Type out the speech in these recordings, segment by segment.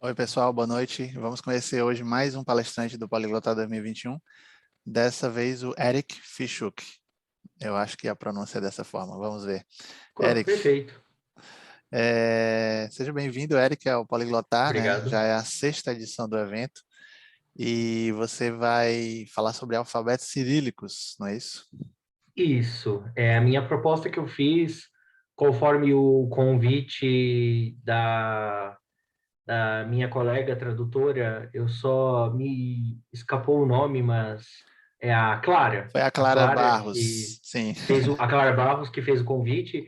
Oi, pessoal, boa noite. Vamos conhecer hoje mais um palestrante do Poliglota 2021. Dessa vez o Eric Fischuk. Eu acho que a pronúncia é dessa forma. Vamos ver. Eric, Perfeito. seja bem-vindo, Eric, ao Poliglotar, né? Obrigado. Já é a 6ª edição do evento. E você vai falar sobre alfabetos cirílicos, não é isso? Isso. É a minha proposta que eu fiz conforme o convite da minha colega tradutora. Eu só me escapou o nome, mas é a Clara. Foi a A Clara Clara que Barros, sim. fez a Clara Barros que fez o convite.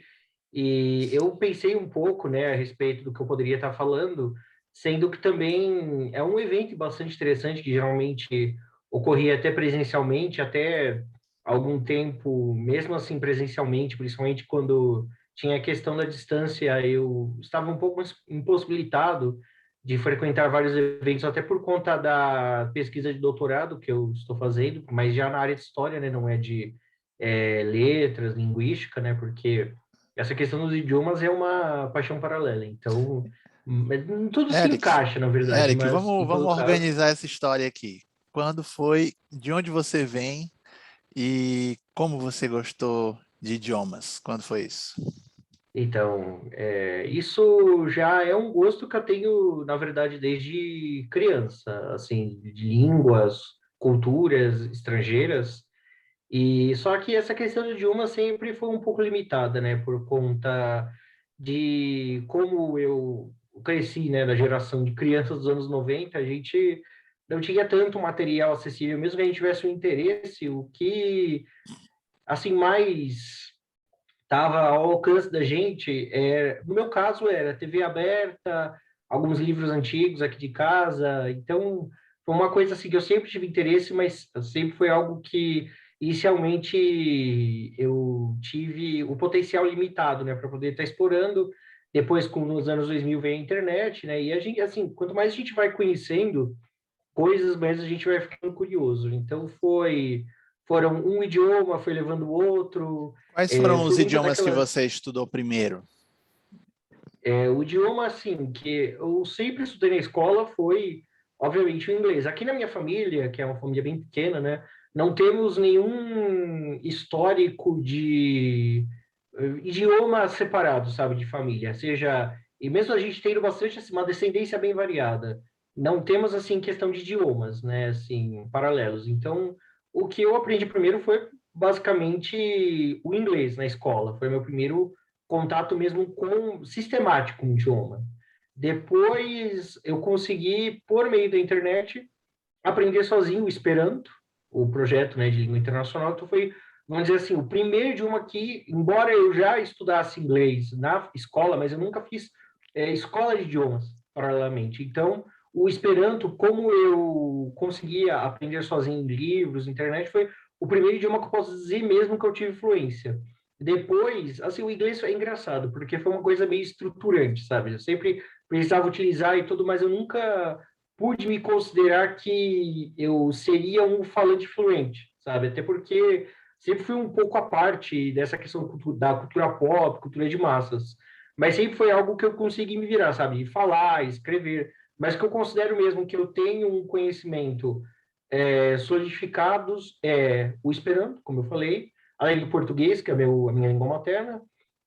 E eu pensei um pouco, né, a respeito do que eu poderia estar falando, sendo que também é um evento bastante interessante que geralmente ocorria até presencialmente, até algum tempo, mesmo assim presencialmente, principalmente quando tinha a questão da distância, eu estava um pouco impossibilitado de frequentar vários eventos, até por conta da pesquisa de doutorado que eu estou fazendo, mas já na área de história, né, não é de letras, linguística, né, porque essa questão dos idiomas é uma paixão paralela, então tudo se Eric, encaixa, na verdade, Eric, mas vamos em todo caso. organizar essa história aqui. Quando foi, de onde você vem e como você gostou de idiomas? Quando foi isso? Então, isso já é um gosto que eu tenho, na verdade, desde criança, assim, de línguas, culturas estrangeiras. E só que essa questão do idioma sempre foi um pouco limitada, né, por conta de como eu cresci, né, na geração de crianças dos anos 90. A gente não tinha tanto material acessível, mesmo que a gente tivesse um interesse, o que, assim, mais estava ao alcance da gente, no meu caso, era TV aberta, alguns livros antigos aqui de casa. Então foi uma coisa assim que eu sempre tive interesse, mas sempre foi algo que inicialmente eu tive o potencial limitado, né, para poder estar explorando. Depois, com os anos 2000, veio a internet, né, e a gente, assim, quanto mais a gente vai conhecendo coisas, mais a gente vai ficando curioso. Então foram um idioma, foi levando o outro. Quais foram Foi os muita idiomas que daquela. você estudou primeiro? O idioma, assim, que eu sempre estudei na escola foi, obviamente, o inglês. Aqui na minha família, que é uma família bem pequena, né, não temos nenhum histórico de idioma separado, sabe, de família. Seja, e mesmo a gente tendo bastante, assim, uma descendência bem variada, não temos, assim, questão de idiomas, né, assim, paralelos. Então, o que eu aprendi primeiro foi, basicamente, o inglês na escola. Foi meu primeiro contato mesmo com sistemático com o idioma. Depois eu consegui, por meio da internet, aprender sozinho o Esperanto, o projeto, né, de língua internacional. Então foi, vamos dizer assim, o primeiro idioma que, embora eu já estudasse inglês na escola, mas eu nunca fiz escola de idiomas paralelamente. Então, o Esperanto, como eu conseguia aprender sozinho em livros, internet, foi o primeiro idioma que eu posso dizer mesmo que eu tive fluência. Depois, assim, o inglês é engraçado, porque foi uma coisa meio estruturante, sabe? Eu sempre precisava utilizar e tudo, mas eu nunca pude me considerar que eu seria um falante fluente, sabe? Até porque sempre fui um pouco à parte dessa questão da cultura pop, cultura de massas. Mas sempre foi algo que eu consegui me virar, sabe? Falar, escrever. Mas que eu considero mesmo que eu tenho um conhecimento solidificados, o Esperanto, como eu falei, além do português, que é a minha língua materna,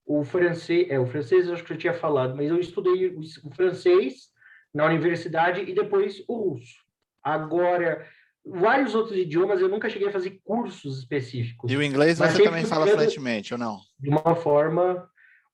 o francês eu acho que eu tinha falado, mas eu estudei o francês na universidade e depois o russo. Agora, vários outros idiomas eu nunca cheguei a fazer cursos E específicos, o inglês mas você sempre também fui fala pegando fluentemente, ou não? de uma forma.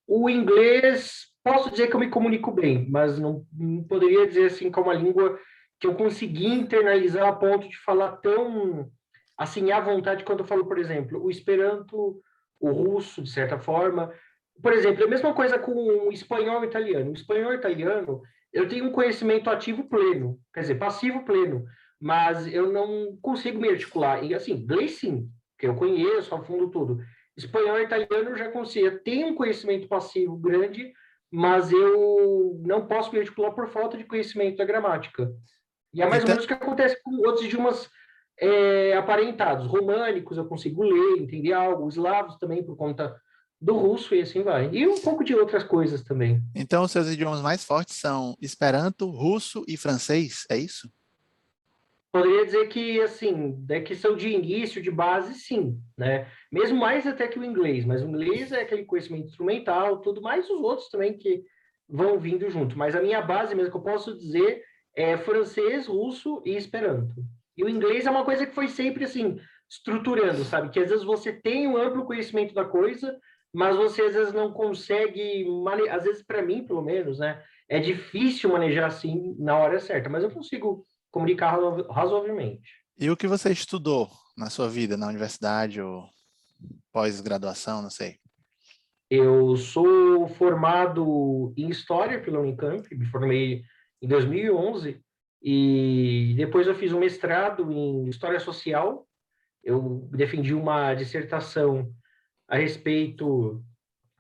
O inglês, posso dizer que eu me comunico bem, mas não poderia dizer assim que é uma língua que eu consegui internalizar a ponto de falar tão assim à vontade quando eu falo, por exemplo, o Esperanto, o russo, de certa forma. Por exemplo, a mesma coisa com o espanhol e italiano. O espanhol e italiano, eu tenho um conhecimento ativo pleno, quer dizer, passivo pleno, mas eu não consigo me articular. E assim, inglês sim, que eu conheço a fundo tudo. Espanhol e italiano eu já consigo. Eu tenho um conhecimento passivo grande, mas eu não posso me articular por falta de conhecimento da gramática. E é mais ou Então, menos o que acontece com outros idiomas aparentados. Românicos eu consigo ler, entender algo. Eslavos também, por conta do russo e assim vai. E um pouco de outras coisas também. Então, os seus idiomas mais fortes são Esperanto, russo e francês, é isso? Poderia dizer que, assim, da questão de início, de base, sim, né? Mesmo mais até que o inglês, mas o inglês é aquele conhecimento instrumental, tudo mais os outros também que vão vindo junto. Mas a minha base mesmo que eu posso dizer é francês, russo e esperanto. E o inglês é uma coisa que foi sempre, assim, estruturando, sabe? Que às vezes você tem um amplo conhecimento da coisa, mas você às vezes não consegue, às vezes para mim, pelo menos, né? É difícil manejar assim na hora certa, mas eu consigo comunicar razoavelmente. E o que você estudou na sua vida, na universidade ou pós-graduação, não sei? Eu sou formado em História pela Unicamp, me formei em 2011, e depois eu fiz um mestrado em História Social. Eu defendi uma dissertação a respeito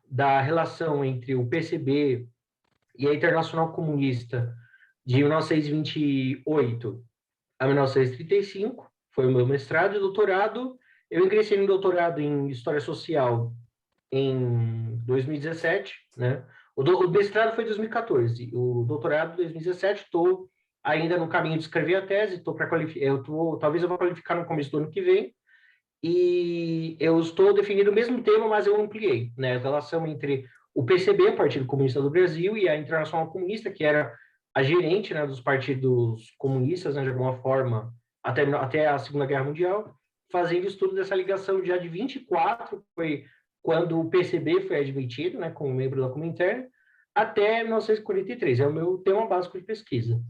da relação entre o PCB e a Internacional Comunista de 1928 a 1935, foi o meu mestrado e doutorado. Eu ingressei no doutorado em História Social em 2017, né? O mestrado foi em 2014, o doutorado em 2017, estou ainda no caminho de escrever a tese, estou para qualificar, talvez eu vou qualificar no começo do ano que vem, e eu estou definindo o mesmo tema, mas eu ampliei, né? A relação entre o PCB, o Partido Comunista do Brasil, e a Internacional Comunista, que era a gerente, né, dos partidos comunistas, né, de alguma forma, até a Segunda Guerra Mundial, fazendo estudo dessa ligação já de 24, foi quando o PCB foi admitido, né, como membro da Comintern, até 1943. É o meu tema básico de pesquisa.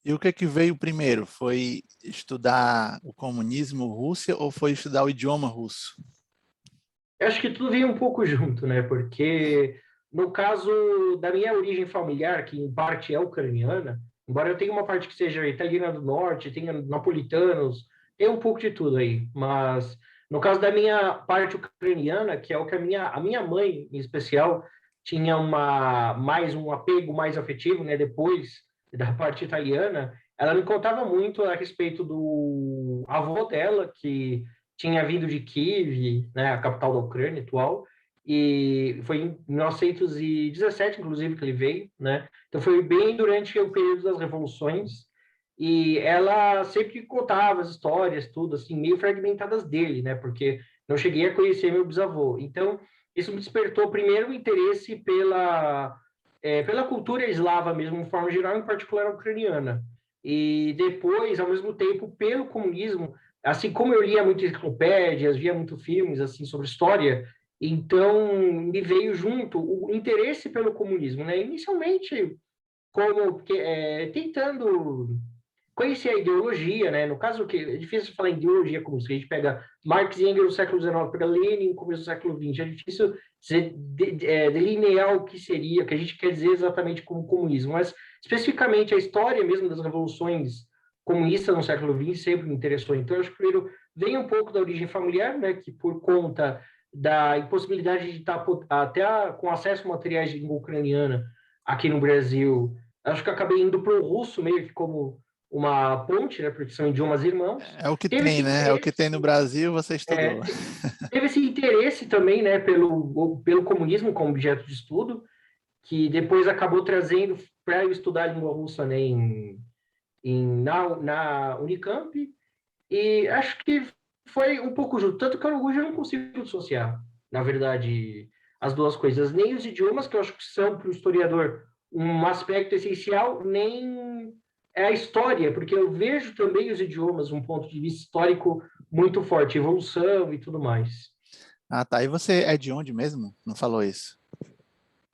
E o que veio primeiro? Foi estudar o comunismo, Rússia, ou foi estudar o idioma russo? Eu acho que tudo vem um pouco junto, né? Porque no caso da minha origem familiar, que em parte é ucraniana, embora eu tenha uma parte que seja italiana do norte, tenha napolitanos, tem um pouco de tudo aí. Mas no caso da minha parte ucraniana, que é o que a minha mãe, em especial, tinha mais um apego mais afetivo, né? Depois da parte italiana, ela me contava muito a respeito do avô dela, que tinha vindo de Kiev, né, a capital da Ucrânia atual, e foi em 1917, inclusive, que ele veio, né? Então foi bem durante o período das revoluções, e ela sempre contava as histórias, tudo assim, meio fragmentadas dele, né? Porque não cheguei a conhecer meu bisavô. Então, isso me despertou primeiro o interesse pela cultura eslava mesmo, de forma geral, em particular a ucraniana. E depois, ao mesmo tempo, pelo comunismo, assim como eu lia muito enciclopédias, via muito filmes assim sobre história, então me veio junto o interesse pelo comunismo, né? Inicialmente como tentando conhecer a ideologia, né? No caso que é difícil falar em ideologia comunista, a gente pega Marx e Engels no século XIX, pega Lenin no começo do século XX, é difícil delinear o que seria, o que a gente quer dizer exatamente como comunismo, mas especificamente a história mesmo das revoluções comunistas no século XX sempre me interessou. Então, eu acho que primeiro vem um pouco da origem familiar, né? Que por conta da impossibilidade de estar até com acesso a materiais de língua ucraniana aqui no Brasil, acho que eu acabei indo para o russo meio que como uma ponte, né, porque são idiomas irmãos. É o que Teve esse tem, né? É o que tem no interesse, Brasil, você é, estudou. teve esse interesse também, né, pelo comunismo como objeto de estudo, que depois acabou trazendo para eu estudar a língua russa, né, na Unicamp, e acho que foi um pouco junto, tanto que hoje eu não consigo dissociar, na verdade, as duas coisas, nem os idiomas, que eu acho que são para o historiador um aspecto essencial, nem é a história, porque eu vejo também os idiomas um ponto de vista histórico muito forte, evolução e tudo mais. Ah, tá. E você é de onde mesmo? Não falou isso.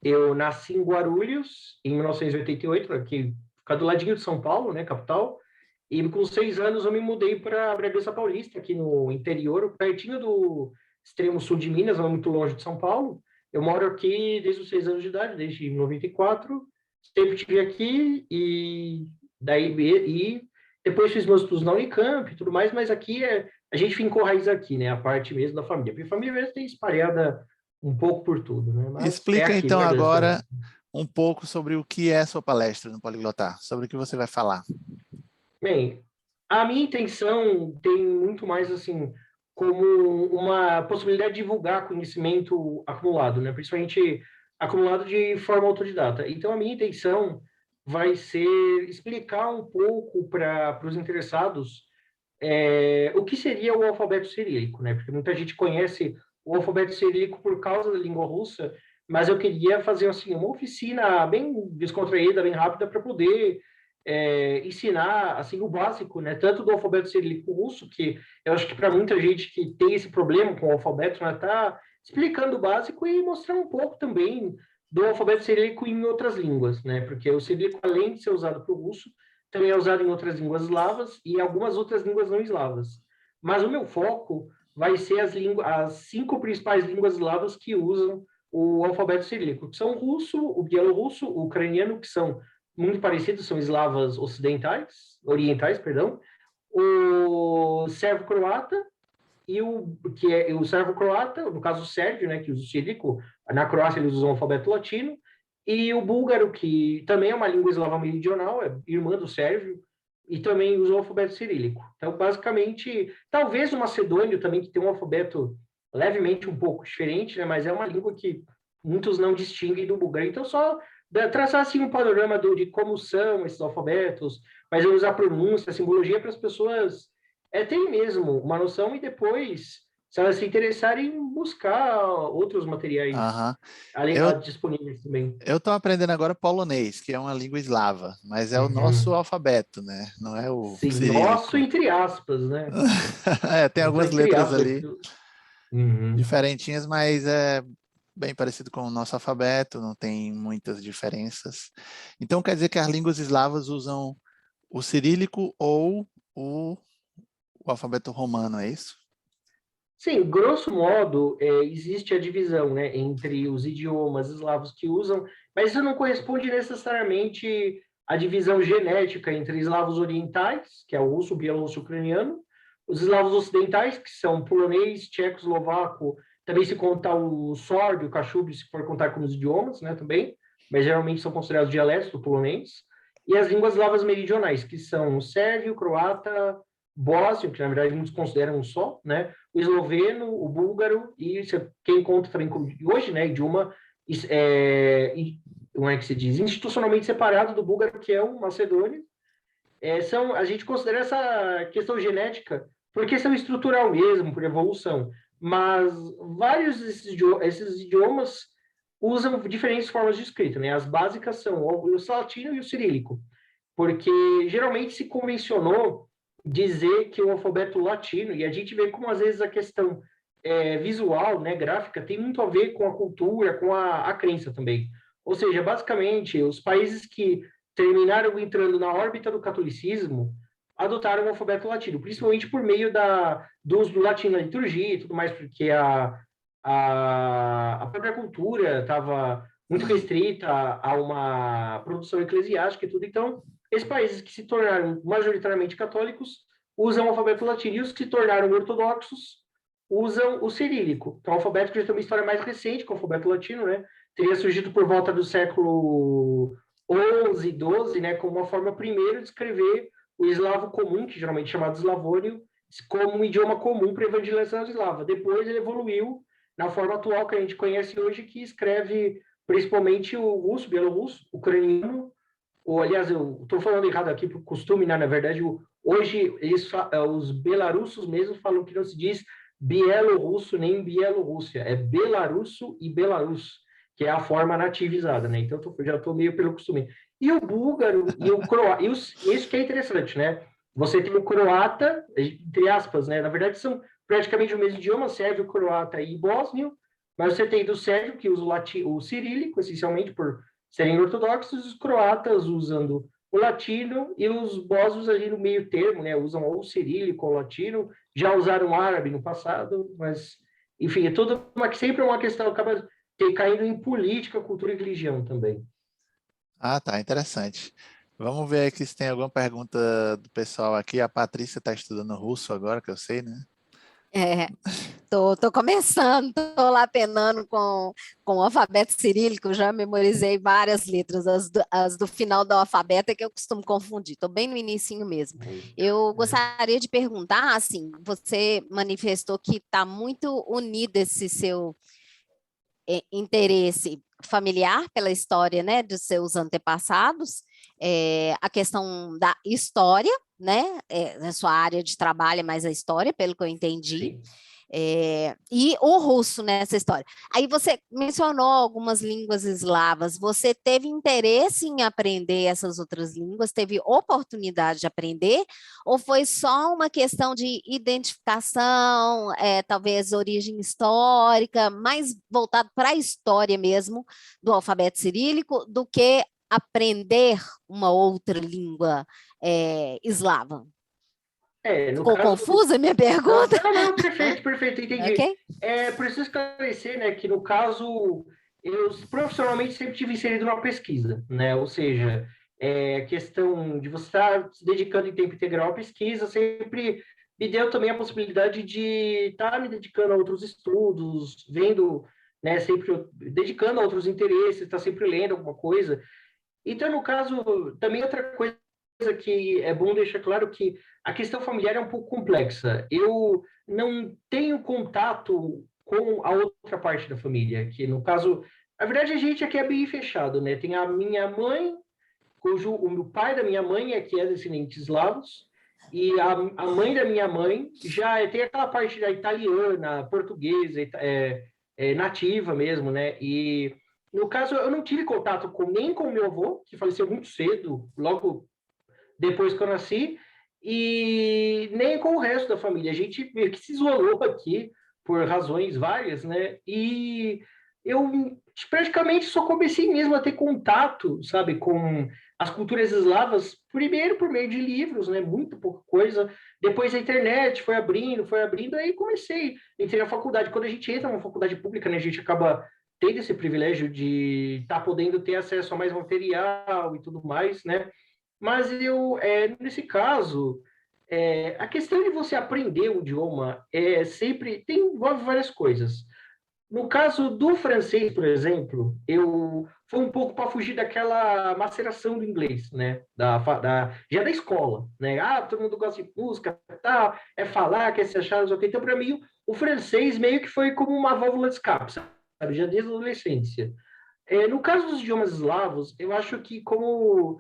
Eu nasci em Guarulhos, em 1988, aqui, fica do ladinho de São Paulo, né, capital, e com 6 anos eu me mudei para Bragança Paulista, aqui no interior, pertinho do extremo sul de Minas, não muito longe de São Paulo. Eu moro aqui desde os 6 anos de idade, desde 94, sempre estive aqui e depois fiz meus estudos na Unicamp e tudo mais, mas aqui a gente fincou raiz aqui, né, a parte mesmo da família. Porque a família mesmo tem espalhada um pouco por tudo, né? Mas é Explica aqui, então Bragança também. agora um pouco sobre o que é sua palestra no Poliglotar, sobre o que você vai falar. Bem, a minha intenção tem muito mais assim como uma possibilidade de divulgar conhecimento acumulado, né? Principalmente acumulado de forma autodidata. Então, a minha intenção vai ser explicar um pouco para os interessados o que seria o alfabeto cirílico, né? Porque muita gente conhece o alfabeto cirílico por causa da língua russa, mas eu queria fazer assim uma oficina bem descontraída, bem rápida, para poder ensinar assim o básico, né? Tanto do alfabeto cirílico russo, que eu acho que para muita gente que tem esse problema com o alfabeto, né, tá explicando o básico e mostrar um pouco também do alfabeto cirílico em outras línguas, né? Porque o cirílico, além de ser usado para o russo, também é usado em outras línguas eslavas e algumas outras línguas não eslavas. Mas o meu foco vai ser as 5 principais línguas eslavas que usam o alfabeto cirílico, que são o russo, o bielorrusso, o ucraniano, que são muito parecidos, são eslavas orientais, perdão, o servo-croata e o servo-croata, no caso o sérvio, né, que usa o cirílico, na Croácia eles usam o alfabeto latino, e o búlgaro, que também é uma língua eslava meridional, é irmã do sérvio, e também usa o alfabeto cirílico. Então, basicamente, talvez o macedônio também, que tem um alfabeto levemente um pouco diferente, né, mas é uma língua que muitos não distinguem do búlgaro. Então, só traçar assim um panorama de como são esses alfabetos, mas eu usar pronúncia, simbologia para as pessoas terem mesmo uma noção e depois, se elas se interessarem, buscar outros materiais Aham. Eu disponíveis também. eu estou aprendendo agora polonês, que é uma língua eslava, mas é o nosso Uhum. alfabeto, né? Não é o Sim, nosso cirílico. entre aspas, né? É, tem Nosso algumas entre letras aspas. ali Uhum. diferentinhas, mas é bem parecido com o nosso alfabeto, não tem muitas diferenças. Então quer dizer que as línguas eslavas usam o cirílico ou o, o alfabeto romano, é isso? Sim, grosso modo, existe a divisão, né, entre os idiomas eslavos que usam, mas isso não corresponde necessariamente à divisão genética entre eslavos orientais, que é o russo, bielorrusso, ucraniano, os eslavos ocidentais, que são polonês, tcheco, eslovaco, também se contar o sórdio, o cachubio, se for contar como os idiomas, né, também, mas geralmente são considerados dialetos do polonês, e as línguas eslavas meridionais, que são o sérvio, croata, bósnio, que na verdade muitos consideram um só, né, o esloveno, o búlgaro e quem conta também hoje, né, idioma como é que se diz, institucionalmente separado do búlgaro, que é o macedônio. A gente considera essa questão genética por questão estrutural mesmo, por evolução, mas vários esses idiomas usam diferentes formas de escrita, né? As básicas são o latino e o cirílico, porque geralmente se convencionou dizer que o alfabeto latino, e a gente vê como às vezes a questão visual, né, gráfica, tem muito a ver com a cultura, com a crença também. Ou seja, basicamente, os países que terminaram entrando na órbita do catolicismo adotaram o alfabeto latino, principalmente por meio do uso do latim na liturgia e tudo mais, porque a própria cultura estava muito restrita a uma produção eclesiástica e tudo. Então, esses países que se tornaram majoritariamente católicos usam o alfabeto latino e os que se tornaram ortodoxos usam o cirílico, que é um alfabeto que já tem uma história mais recente que o alfabeto latino, né? Teria surgido por volta do século 11, 12, né, como uma forma primeiro de escrever o eslavo comum, que geralmente é chamado eslavônio, como um idioma comum para evangelização eslava. Depois ele evoluiu na forma atual que a gente conhece hoje, que escreve principalmente o russo, bielorrusso, ucraniano, ou aliás, eu estou falando errado aqui por costume, né? Na verdade, hoje os belarussos mesmo falam que não se diz bielorrusso nem Bielorrússia, é belarusso e Belarus, que é a forma nativizada, né? Então já estou meio pelo costume. E o búlgaro e o croata, isso que é interessante, né? Você tem o croata, entre aspas, né? Na verdade, são praticamente o mesmo idioma, sérvio, croata e bósnio, mas você tem do sérvio, que usa o cirílico, essencialmente por serem ortodoxos, os croatas usando o latino e os bósnios ali no meio termo, né? Usam ou o cirílico ou o latino, já usaram o árabe no passado, mas, enfim, sempre é uma questão, acaba caindo em política, cultura e religião também. Ah, tá, interessante. Vamos ver aqui se tem alguma pergunta do pessoal aqui. A Patrícia está estudando russo agora, que eu sei, né? É, Tô começando, tô lá penando com o alfabeto cirílico, já memorizei várias letras, as do final do alfabeto é que eu costumo confundir, tô bem no inicinho mesmo. Eu gostaria de perguntar, assim, você manifestou que está muito unido esse seu interesse familiar pela história, né, dos seus antepassados, a questão da história, né, na sua área de trabalho é mais a história, pelo que eu entendi, e o russo nessa história. Aí você mencionou algumas línguas eslavas, você teve interesse em aprender essas outras línguas, teve oportunidade de aprender, ou foi só uma questão de identificação, talvez origem histórica, mais voltado para a história mesmo do alfabeto cirílico, do que aprender uma outra língua eslava? No Ficou caso... confusa a minha pergunta? Não, perfeito, entendi. Ok? Preciso esclarecer, né, que no caso, eu profissionalmente sempre tive inserido numa pesquisa, né, ou seja, a questão de você estar se dedicando em tempo integral à pesquisa sempre me deu também a possibilidade de estar me dedicando a outros estudos, vendo, né, sempre dedicando a outros interesses, estar sempre lendo alguma coisa. Então, no caso, também outra coisa que é bom deixar claro que a questão familiar é um pouco complexa. Eu não tenho contato com a outra parte da família, que no caso, na verdade a gente aqui é bem fechado, né? Tem a minha mãe, o pai da minha mãe é que é descendente de eslavos, e a mãe da minha mãe já tem aquela parte da italiana, portuguesa, nativa mesmo, né? E no caso, eu não tive contato nem com meu avô, que faleceu muito cedo, logo depois que eu nasci, e nem com o resto da família. A gente meio que se isolou aqui por razões várias, né? E eu praticamente só comecei mesmo a ter contato, sabe, com as culturas eslavas, primeiro por meio de livros, né? Muito pouca coisa. Depois a internet foi abrindo, aí comecei. Entrei na faculdade. Quando a gente entra numa faculdade pública, né, a gente acaba tendo esse privilégio de estar podendo ter acesso a mais material e tudo mais, né? Mas nesse caso, a questão de você aprender o idioma sempre tem envolve várias coisas. No caso do francês, por exemplo, foi um pouco para fugir daquela maceração do inglês, né? Já da escola, né? Ah, todo mundo gosta de música, tal, falar, quer se achar, não sei o quê. Então, para mim, o francês meio que foi como uma válvula de escape, sabe? Já desde a adolescência. No caso dos idiomas eslavos, eu acho que como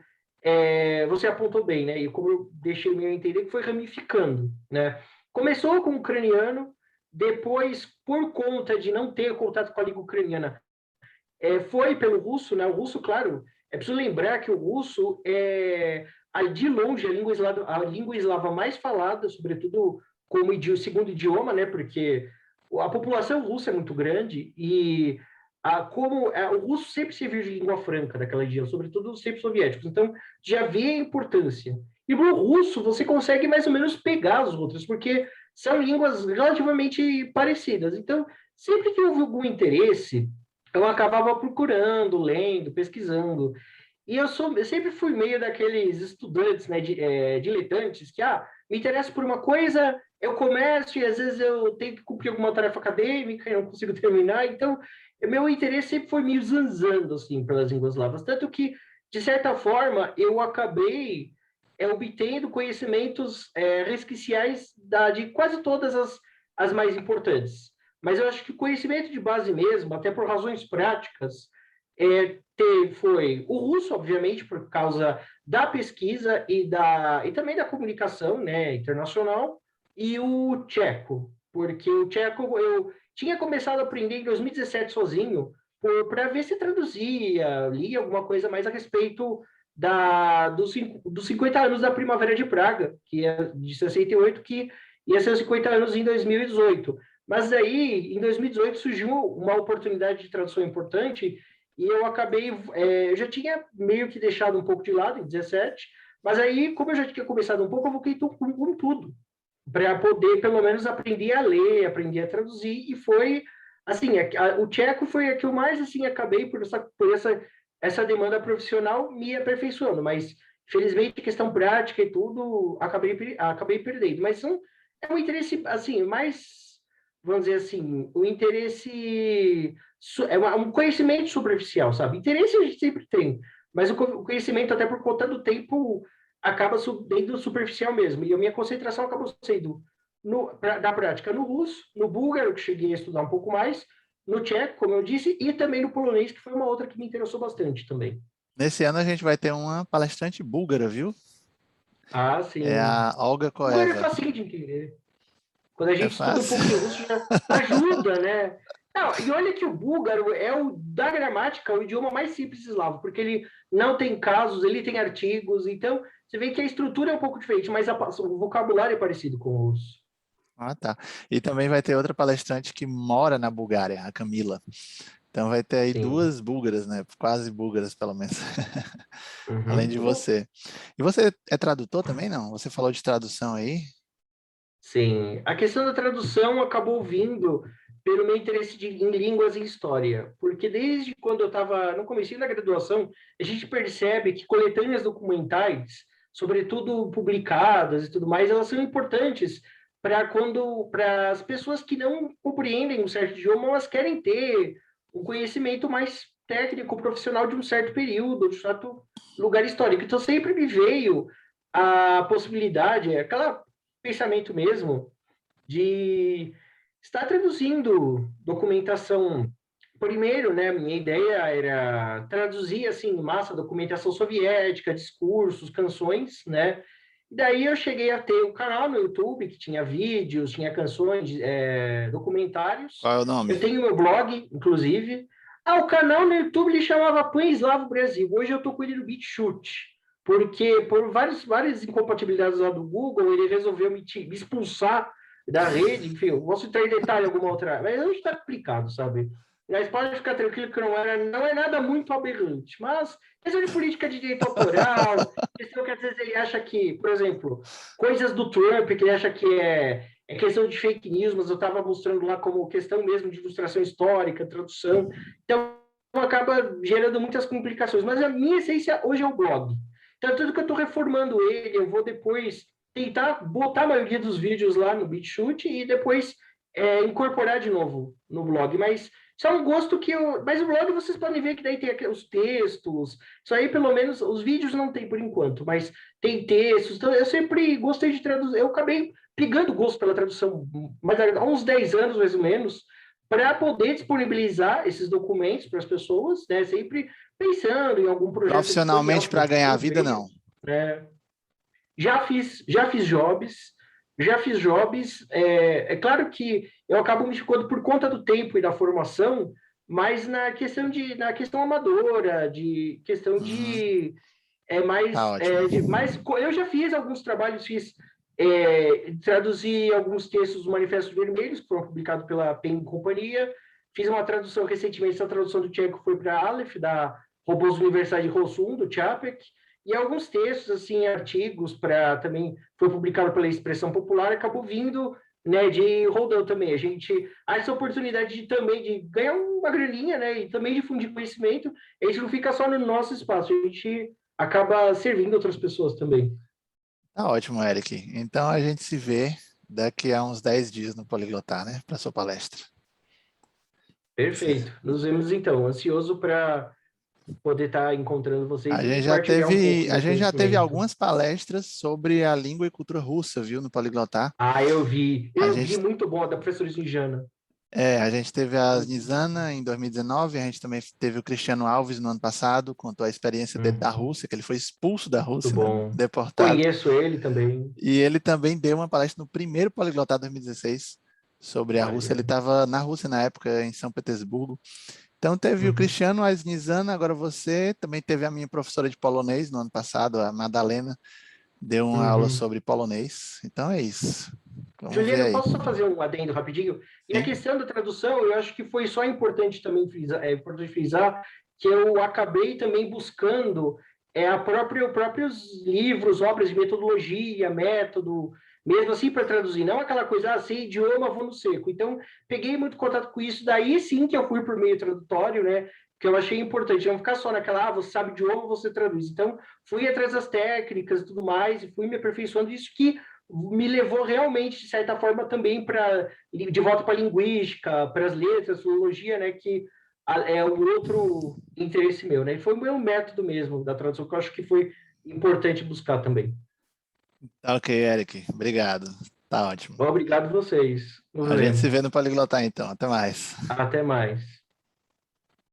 você apontou bem, né? E como eu deixei meio entender que foi ramificando, né? Começou com o ucraniano, depois, por conta de não ter contato com a língua ucraniana, foi pelo russo, né? O russo, claro, é preciso lembrar que o russo é, de longe, a língua eslava mais falada, sobretudo como segundo idioma, né? Porque a população russa é muito grande e o russo sempre serviu de língua franca daquela região, sobretudo os tempos soviéticos. Então, já vê a importância. E no russo, você consegue mais ou menos pegar as outras, porque são línguas relativamente parecidas. Então, sempre que houve algum interesse, eu acabava procurando, lendo, pesquisando. E eu sempre fui meio daqueles estudantes, né, diletantes, que, me interessa por uma coisa, eu começo e às vezes eu tenho que cumprir alguma tarefa acadêmica e não consigo terminar. Então, meu interesse sempre foi meio zanzando, assim, pelas línguas eslavas. Tanto que, de certa forma, eu acabei obtendo conhecimentos resquiciais de quase todas as mais importantes. Mas eu acho que o conhecimento de base mesmo, até por razões práticas, foi o russo, obviamente, por causa da pesquisa e também da comunicação, né, internacional, e o tcheco, porque o tcheco eu tinha começado a aprender em 2017 sozinho, para ver se traduzia, lia alguma coisa mais a respeito dos 50 anos da Primavera de Praga, que é de 68, que ia ser os 50 anos em 2018. Mas aí, em 2018, surgiu uma oportunidade de tradução importante e eu acabei... eu já tinha meio que deixado um pouco de lado em 17, mas aí, como eu já tinha começado um pouco, eu voltei com tudo, para poder, pelo menos, aprender a ler, aprender a traduzir, e foi, assim, o tcheco foi a que eu mais, assim, acabei por essa demanda profissional me aperfeiçoando, mas, felizmente, questão prática e tudo, acabei perdendo. Mas é um interesse, assim, mais vamos dizer assim, o interesse um conhecimento superficial, sabe? Interesse a gente sempre tem, mas o conhecimento, até por conta do tempo, acaba sendo superficial mesmo. E a minha concentração acabou sendo da prática no russo, no búlgaro, que cheguei a estudar um pouco mais, no tcheco, como eu disse, e também no polonês, que foi uma outra que me interessou bastante também. Nesse ano a gente vai ter uma palestrante búlgara, viu? Ah, É sim. a Olga O búlgaro é Koeva. facinho de entender. Quando a É gente estuda um fácil? pouco de russo, já ajuda, né? Não, e olha que o búlgaro é da gramática, o idioma mais simples eslavo, porque ele não tem casos, ele tem artigos, então você vê que a estrutura é um pouco diferente, mas o vocabulário é parecido com o russo. Ah, tá. E também vai ter outra palestrante que mora na Bulgária, a Camila. Então vai ter aí Sim. duas búlgaras, né? Quase búlgaras, pelo menos. Além Uhum. de você. E você é tradutor também, não? Você falou de tradução aí? Sim, a questão da tradução acabou vindo pelo meu interesse em línguas e história, porque desde quando eu estava no comecinho da graduação, a gente percebe que coletâneas documentais, sobretudo publicadas e tudo mais, elas são importantes para as pessoas que não compreendem um certo idioma, elas querem ter um conhecimento mais técnico, profissional de um certo período, de um certo lugar histórico. Então sempre me veio a possibilidade, aquela pensamento mesmo de estar traduzindo documentação. Primeiro, né, minha ideia era traduzir assim em massa documentação soviética, discursos, canções, né? E daí eu cheguei a ter um canal no YouTube que tinha vídeos, tinha canções, documentários. Qual é o nome? Eu tenho meu blog, inclusive. O canal no YouTube ele chamava Pan Eslavo Brasil. Hoje eu estou com ele no BitChute, porque por várias incompatibilidades lá do Google, ele resolveu me expulsar da rede. Enfim, eu posso entrar em detalhe alguma outra, mas hoje está complicado, sabe? Mas pode ficar tranquilo que não é nada muito aberrante, mas questão de política de direito autoral, questão que às vezes ele acha que, por exemplo, coisas do Trump, que ele acha que é questão de fake news, mas eu estava mostrando lá como questão mesmo de ilustração histórica, tradução. Então, acaba gerando muitas complicações. Mas a minha essência hoje é o blog. Então, tudo que eu estou reformando ele, eu vou depois tentar botar a maioria dos vídeos lá no BitChute e depois incorporar de novo no blog. Mas isso é um gosto que eu... Mas o blog vocês podem ver que daí tem os textos. Isso aí, pelo menos, os vídeos não tem por enquanto, mas tem textos. Então, eu sempre gostei de traduzir. Eu acabei pegando gosto pela tradução há uns 10 anos, mais ou menos, para poder disponibilizar esses documentos para as pessoas, né? Sempre pensando em algum projeto editorial Profissionalmente que eu para ganhar a vida, tenho, não. né? Já fiz jobs. É claro que eu acabo me ficando por conta do tempo e da formação, mas na questão amadora, de questão Uhum, de tá ótimo. eu já fiz alguns trabalhos, traduzi alguns textos do Manifesto Vermelhos, que foram publicados pela PEN Companhia, fiz uma tradução recentemente, essa tradução do tcheco foi para Aleph, da Robôs Universais de Rossum, do Čapek, e alguns textos, assim, artigos, também foi publicado pela Expressão Popular, acabou vindo, né, de Roldão também. A gente, essa oportunidade de ganhar uma graninha, né, e também difundir conhecimento, a gente não fica só no nosso espaço, a gente acaba servindo outras pessoas também. Tá ótimo, Eric. Então a gente se vê daqui a uns 10 dias no Poliglotar, né? Para sua palestra. Perfeito. Nos vemos então. Ansioso para poder estar encontrando vocês A e gente já partilhar um pouco teve, do a meu gente já teve conhecimento. algumas palestras sobre a língua e cultura russa, viu, no Poliglotar. Eu vi. A Eu vi, gente, muito bom, da professora Snijana. a gente teve a Nizana em 2019, a gente também teve o Cristiano Alves no ano passado, contou a experiência dele da Rússia, que ele foi expulso da Muito Rússia, né, bom. deportado. Conheço ele também. E ele também deu uma palestra no primeiro Poliglotar 2016 sobre a Rússia. Ele Olha. estava na Rússia na época, em São Petersburgo. Então teve o Uhum. Cristiano, a Nizana, agora você. Também teve a minha professora de polonês no ano passado, a Madalena, deu uma aula Uhum. sobre polonês. Então é isso. Vamos ver Juliana, eu aí. posso só fazer um adendo rapidinho? E a Sim? questão da tradução, eu acho que foi só importante também frisar que eu acabei também buscando próprios livros, obras de metodologia, método, mesmo assim para traduzir, não aquela coisa, sei idioma, vou no seco. Então, peguei muito contato com isso, daí sim que eu fui por meio tradutório, né? Que eu achei importante, não ficar só naquela, você sabe idioma, você traduz. Então, fui atrás das técnicas e tudo mais, e fui me aperfeiçoando isso que me levou realmente, de certa forma, também de volta para a linguística, para as letras, filologia, né, que é o outro interesse meu, né? E foi o meu método mesmo da tradução, que eu acho que foi importante buscar também. Tá ok, Eric. Obrigado. Tá ótimo. Obrigado a vocês. Nos A gente se vemos. vê no Poliglotar, então. Até mais. Até mais.